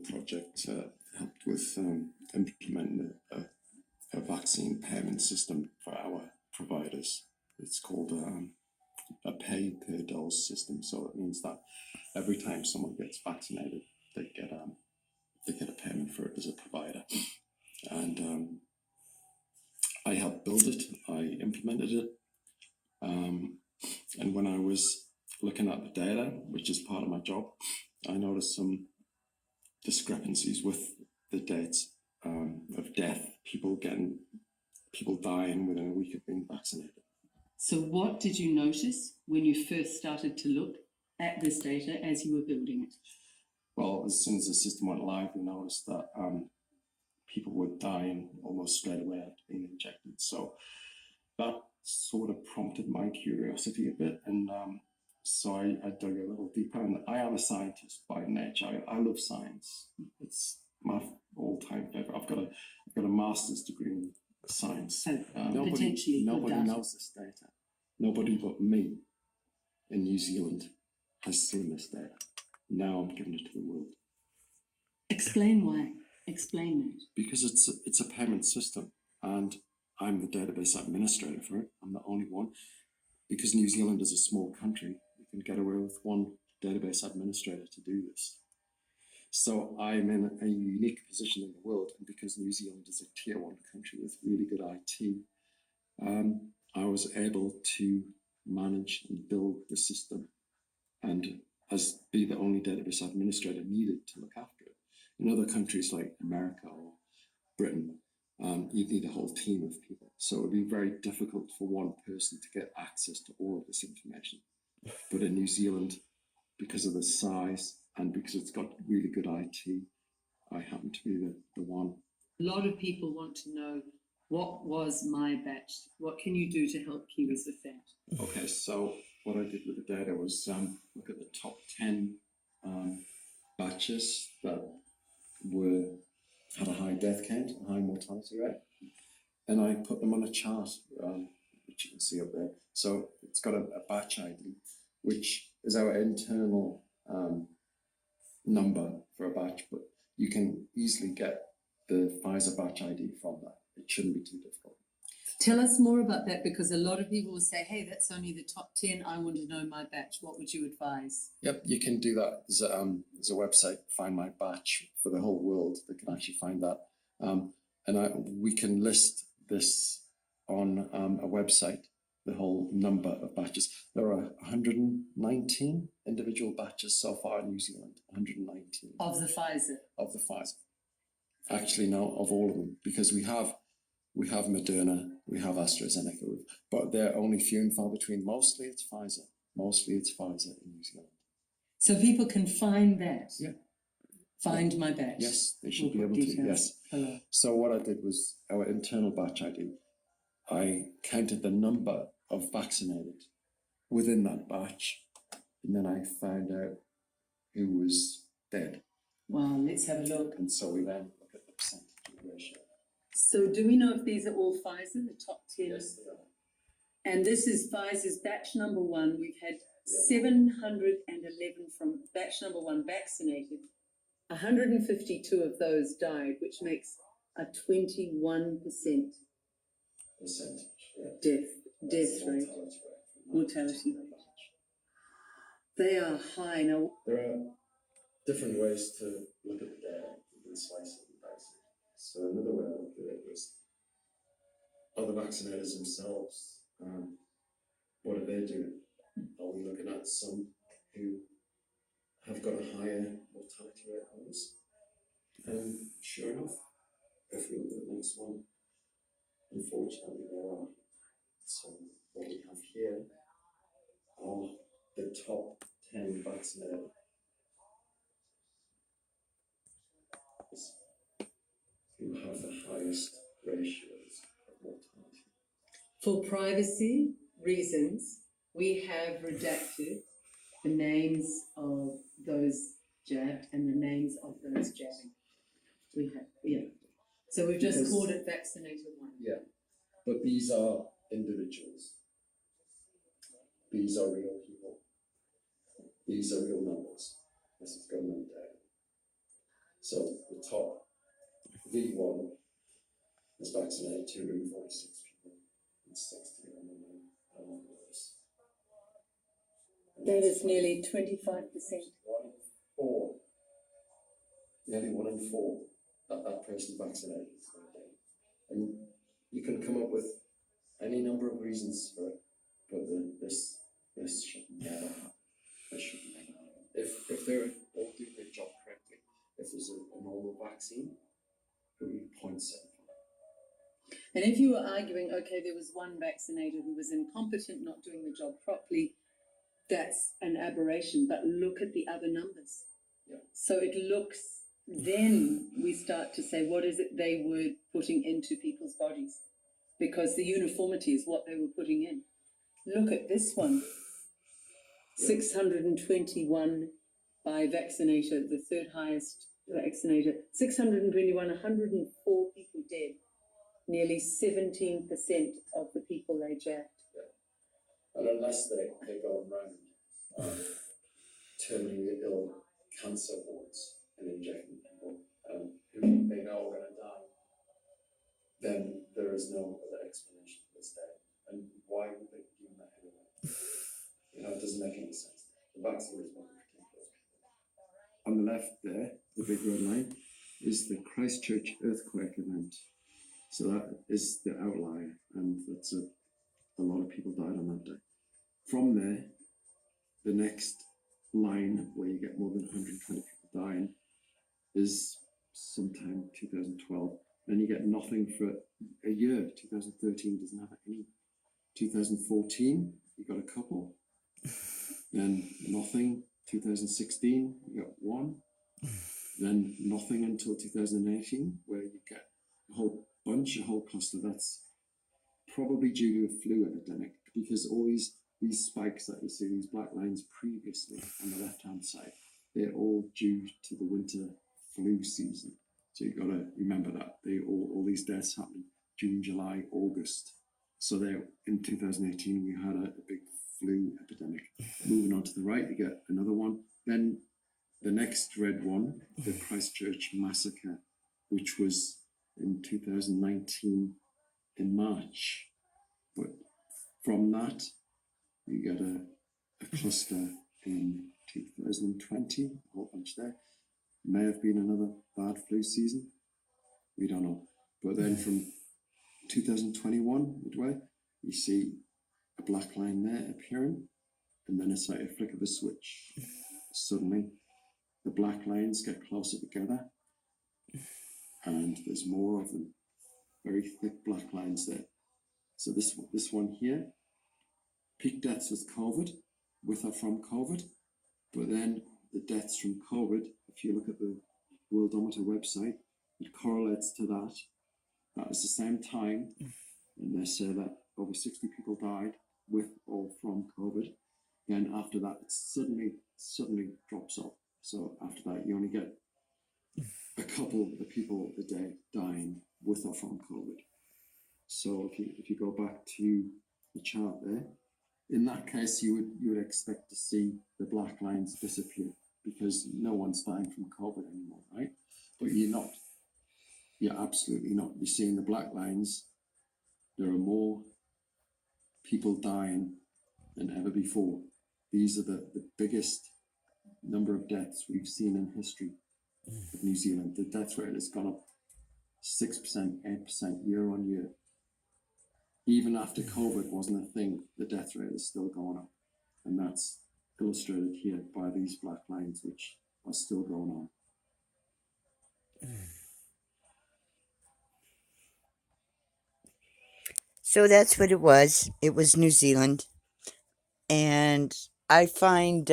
project helped with implementing a vaccine payment system for our providers. It's called a pay per dose system. So it means that every time someone gets vaccinated, they get a payment for it as a provider. And I helped build it. I implemented it. And when I was looking at the data, which is part of my job, I noticed some discrepancies with the dates of death, people dying within a week of being vaccinated. So what did you notice when you first started to look at this data as you were building it? Well, as soon as the system went live, we noticed that people were dying almost straight away after being injected. So that sort of prompted my curiosity a bit, and so I dug a little deeper. And I am a scientist by nature. I love science. It's my all-time favorite. I've got a master's degree in science. So nobody knows this data. Nobody but me in New Zealand has seen this data. Now I'm giving it to the world. Explain why. Explain that. Because it's a payment system, and I'm the database administrator for it. I'm the only one. Because New Zealand is a small country, you can get away with one database administrator to do this. So I'm in a unique position in the world, and because New Zealand is a tier 1 country with really good IT, I was able to manage and build the system and be the only database administrator needed to look after it. In other countries like America or Britain, you'd need a whole team of people. So it would be very difficult for one person to get access to all of this information. But in New Zealand, because of the size and because it's got really good IT, I happen to be the one. A lot of people want to know, what was my batch? What can you do to help Kiwis with that? Okay, so what I did with the data was look at the top 10 batches that had a high death count, a high mortality rate, and I put them on a chart, which you can see up there. So it's got a batch ID, which is our internal number for a batch, but you can easily get the Pfizer batch ID from that. It shouldn't be too difficult. Tell us more about that, because a lot of people will say, hey, that's only the top 10. I want to know my batch. What would you advise? Yep, you can do that. There's a website, Find My Batch, for the whole world that can actually find that. We can list this on a website, the whole number of batches. There are 119 individual batches so far in New Zealand, 119. Of the Pfizer? Of the Pfizer. Actually, no, of all of them, because we have Moderna, we have AstraZeneca, but they're only few and far between. Mostly it's Pfizer in New Zealand. So people can find that? Yeah. Find my batch? Yes, they should be able to, yes. Hello. So what I did was our internal batch ID. I counted the number of vaccinated within that batch, and then I found out who was dead. Wow, let's have a look. And so we then look at the percentage ratio. So do we know if these are all Pfizer, the top 10? Yes, they are. And this is Pfizer's batch number 1. We've had 711 from batch number 1 vaccinated. 152 of those died, which makes a 21% death rate, mortality rate. They are high. Now, there are different ways to look at the data. You can slice it and dice it. So another way I looked at it was, are the vaccinators themselves, what are they doing? Are we looking at some who have got a higher mortality rate than us? Sure enough, if we look at the next one, unfortunately there are. So what we have here are the top 10 vaccinated who have the highest ratios of mortality. for privacy reasons, we have redacted the names of those jabbed and the names of those jabbing. We have, yeah. So we've just called it vaccinated 1. Yeah, but these are individuals. These are real people. These are real numbers. This is government data. So the top V1 has vaccinated 246 people and 60 on the others. That is nearly 25%. 1 in 4, nearly 1 in 4 that person vaccinated. And you can come up with any number of reasons for it, but this should never happen. This should never happen. If they're all doing their job correctly, if there's a normal vaccine, it would be 0.75. And if you were arguing, okay, there was one vaccinator who was incompetent, not doing the job properly, that's an aberration. But look at the other numbers. Yeah. So it looks, then we start to say, what is it they were putting into people's bodies? Because the uniformity is what they were putting in. Look at this one. 621 by vaccinator, the third highest vaccinator. 621, 104 people dead. Nearly 17% of the people they jabbed. And unless they go around terminally ill cancer wards and injecting people who they know are going to die, then there is no other explanation for this day. And why would they be doing that anyway? It doesn't make any sense. The vaccine is one ridiculous. On the left there, the big red line, is the Christchurch earthquake event. So that is the outlier, and that's a lot of people died on that day. From there, the next line where you get more than 120 people dying is sometime 2012. Then you get nothing for a year. 2013 doesn't have any. 2014, you got a couple. Then nothing. 2016, you got one. Then nothing until 2018, where you get a whole bunch, a whole cluster. That's probably due to a flu epidemic, because all these spikes that you see, these black lines previously on the left-hand side, they're all due to the winter flu season. So you've got to remember that all these deaths happening June, July, August. So there, in 2018, we had a big flu epidemic. Moving on to the right, you get another one. Then the next red one, the Christchurch massacre, which was in 2019 in March. But from that, you get a cluster in 2020, a whole bunch there. May have been another bad flu season. We don't know. But then from 2021, midway, you see a black line there appearing, and then it's like a flick of a switch. Suddenly, the black lines get closer together, and there's more of them. Very thick black lines there. So this one here, peak deaths with COVID, with or from COVID, but then the deaths from COVID, if you look at the Worldometer website, it correlates to that. That is the same time, and they say that over 60 people died with or from COVID. Then after that, it suddenly drops off. So after that, you only get a couple of people a day dying with or from COVID. So if you go back to the chart there, in that case, you would expect to see the black lines disappear, because no one's dying from COVID anymore, right? But you're not. You're absolutely not. You're seeing the black lines. There are more people dying than ever before. These are the biggest number of deaths we've seen in history of New Zealand. The death rate has gone up 6%, 8% year on year. Even after COVID wasn't a thing, the death rate is still going up. And that's illustrated here by these black lines, which are still going on. So that's what it was. It was New Zealand. And I find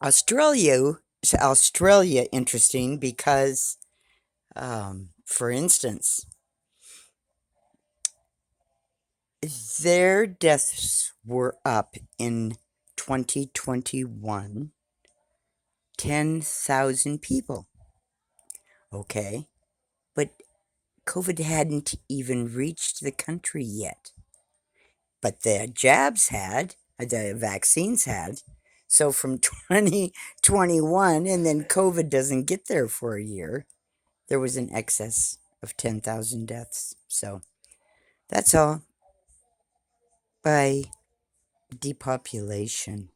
Australia interesting because, for instance, their deaths were up in 2021, 10,000 people. Okay. But COVID hadn't even reached the country yet. But the jabs had, the vaccines had. So from 2021, and then COVID doesn't get there for a year, there was an excess of 10,000 deaths. So that's all by depopulation.